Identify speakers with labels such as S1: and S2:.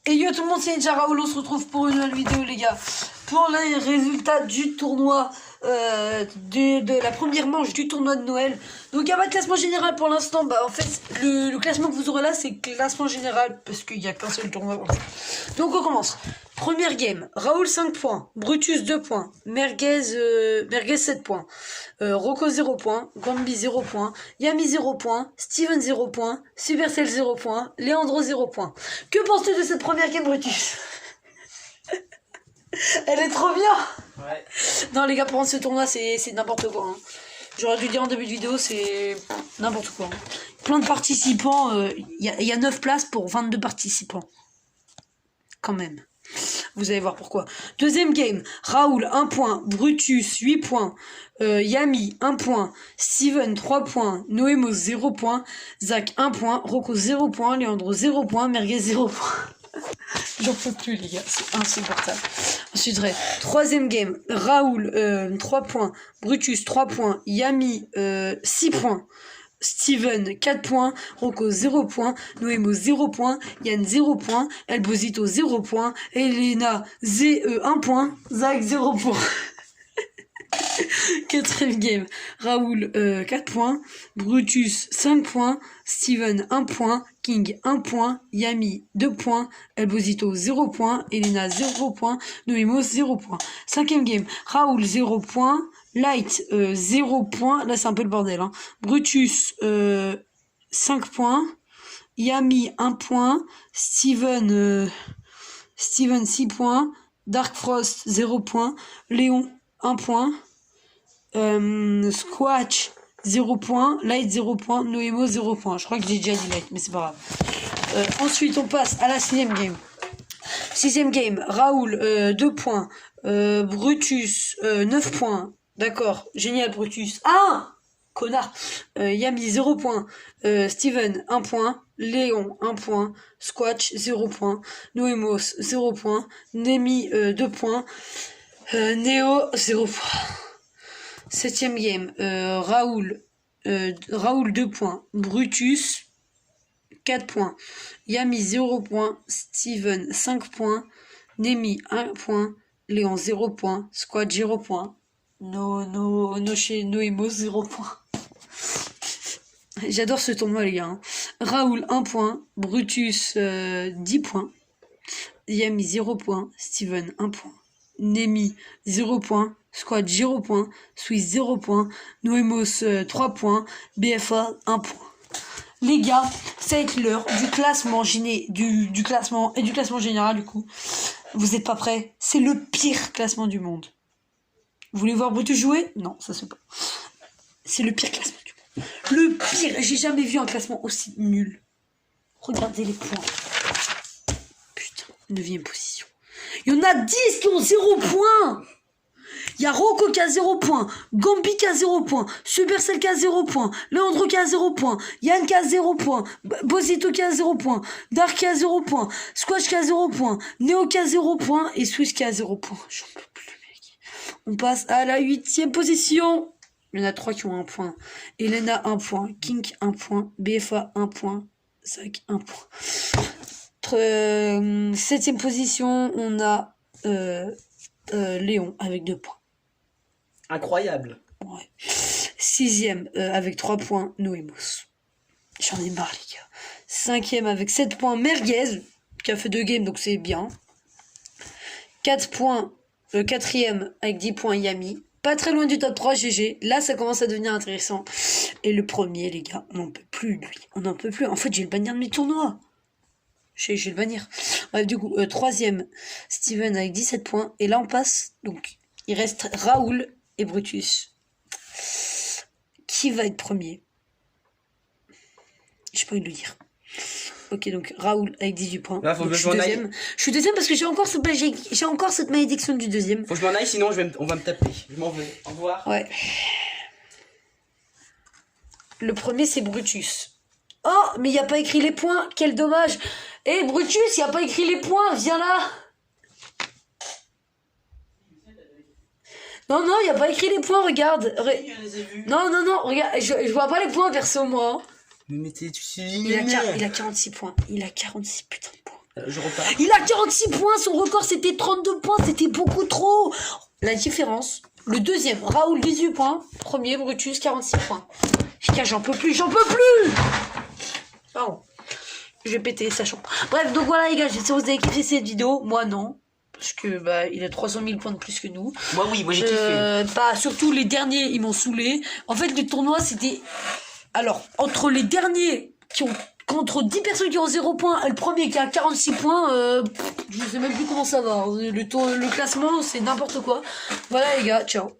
S1: Et yo tout le monde, c'est Ninja Raoul, on se retrouve pour une nouvelle vidéo les gars. Pour les résultats du tournoi, de la première manche du tournoi de Noël. Donc il n'y a pas de classement général pour l'instant. Bah en fait, le classement que vous aurez là, c'est classement général. Parce qu'il n'y a qu'un seul tournoi. Donc on commence. Première game, Raoul 5 points, Brutus 2 points, Merguez 7 points, Rocco 0 points, Gambi 0 points, Yami 0 points, Steven 0 points, Supercell 0 points, Leandro 0 points. Que penses-tu de cette première game, Brutus? Elle est trop bien.
S2: Ouais.
S1: Non les gars, pour ce tournoi, c'est n'importe quoi. Hein. J'aurais dû dire en début de vidéo, c'est n'importe quoi. Hein. Plein de participants, y a 9 places pour 22 participants. Quand même. Vous allez voir pourquoi. Deuxième game, Raoul 1 point, Brutus 8 points, Yami 1 point, Steven 3 points, Noémos 0 points, Zach 1 point, Rocco 0 points, Leandro 0 points, Merguez 0 points. J'en peux plus les gars, c'est insupportable. Ensuite, troisième game, Raoul 3 points, Brutus 3 points, Yami 6 points, Steven 4 points, Rocco 0 points, Noémo 0 points, Yann 0 points, Elbosito 0 points, Elena 1 point, Zach 0 points. Quatrième game, Raoul 4 points, Brutus 5 points, Steven 1 point, King 1 point, Yami 2 points, Elbosito 0 points, Elena 0 points, Noémos 0 points. Cinquième game, Raoul 0 points, Light 0 points, là c'est un peu le bordel, hein. Brutus 5 points, Yami 1 point, Steven 6 points, Dark Frost 0 points, Léon 1 point, Squatch 0 points, Light 0 points, Noémo 0 points. Je crois que j'ai déjà dit Light, mais c'est pas grave. Ensuite, on passe à la sixième game. Sixième game, Raoul 2 points, Brutus 9 points. D'accord, génial Brutus. Ah connard. Yami 0 points, Steven 1 point, Léon 1 point, Squatch 0 points, Noémos 0 points, Nemi 2 points, Néo 0 points. Septième game, Raoul 2 points, Brutus 4 points, Yami 0 points, Steven 5 points, Nemi 1 point, Léon 0 points, Squad 0 points, Noémos 0 points. J'adore ce tournoi les gars. Hein. Raoul 1 point, Brutus 10 points, Yami 0 points, Steven 1 point, Nemi 0 points, Squad 0 points, Swiss 0 points, Noémos 3 points, BFA 1 point. Les gars, ça va être l'heure du classement du classement et du classement général du coup. Vous êtes pas prêts? C'est le pire classement du monde. Vous voulez voir Brutus jouer? Non, ça se peut pas. C'est le pire classement du monde. Le pire, j'ai jamais vu un classement aussi nul. Regardez les points. Putain, 9ème position. Il y en a 10 qui ont 0 points. Il y a Rocco qui a 0 points, Gambi qui a 0 points, Supercell qui a 0 points, Leandro qui a 0 points, Yann qui a 0 points, Bosito qui a 0 points, Dark qui a 0 points, Squash qui a 0 points, Neo qui a 0 points et Swiss qui a 0 points. J'en peux plus mec. On passe à la 8ème position. Il y en a 3 qui ont 1 point. Elena 1 point, King 1 point, BFA 1 point, Zach 1 point. 7ème position, on a Léon avec 2 points.
S2: Incroyable.
S1: Ouais. 6ème avec 3 points, Noémos. J'en ai marre les gars. 5ème avec 7 points, Merguez, qui a fait 2 games, donc c'est bien. 4 points, 4ème avec 10 points, Yami. Pas très loin du top 3, GG. Là, ça commence à devenir intéressant. Et le premier, les gars, on n'en peut plus, lui. On n'en peut plus. En fait, j'ai le bannir de mes tournois. Je vais le bannir. Bref, du coup, 3ème, Steven avec 17 points. Et là, on passe. Donc, il reste Raoul et Brutus. Qui va être premier? J'ai pas envie de le dire. Ok, donc Raoul avec 18 points.
S2: Là, faut
S1: donc,
S2: que
S1: je suis deuxième. Je suis deuxième parce que j'ai encore cette malédiction du deuxième.
S2: Faut que je m'en aille, sinon on va me taper. Je m'en vais. Au revoir.
S1: Ouais. Le premier, c'est Brutus. Oh, mais il n'y a pas écrit les points. Quel dommage. Eh, Brutus, il n'y a pas écrit les points. Viens là. Non, il n'y a pas écrit les points, regarde. Non, regarde. Je vois pas les points, perso, moi.
S2: Mais tu
S1: Il a 46 points. Il a 46 putains de points.
S2: Je repars.
S1: Il a 46 points, son record c'était 32 points, c'était beaucoup trop. La différence, le deuxième, Raoul 18 points, premier Brutus 46 points. J'en peux plus, Pardon. Je vais péter, sachant. Bref, donc voilà les gars, j'espère que vous avez kiffé cette vidéo. Moi non. Parce que bah il a 300 000 points de plus que nous.
S2: Moi oui, moi j'ai kiffé.
S1: Bah surtout les derniers, ils m'ont saoulé. En fait le tournoi c'était... Alors, entre les derniers qui ont... Contre 10 personnes qui ont 0 points et le premier qui a 46 points, je sais même plus comment ça va. Le classement, c'est n'importe quoi. Voilà les gars, ciao.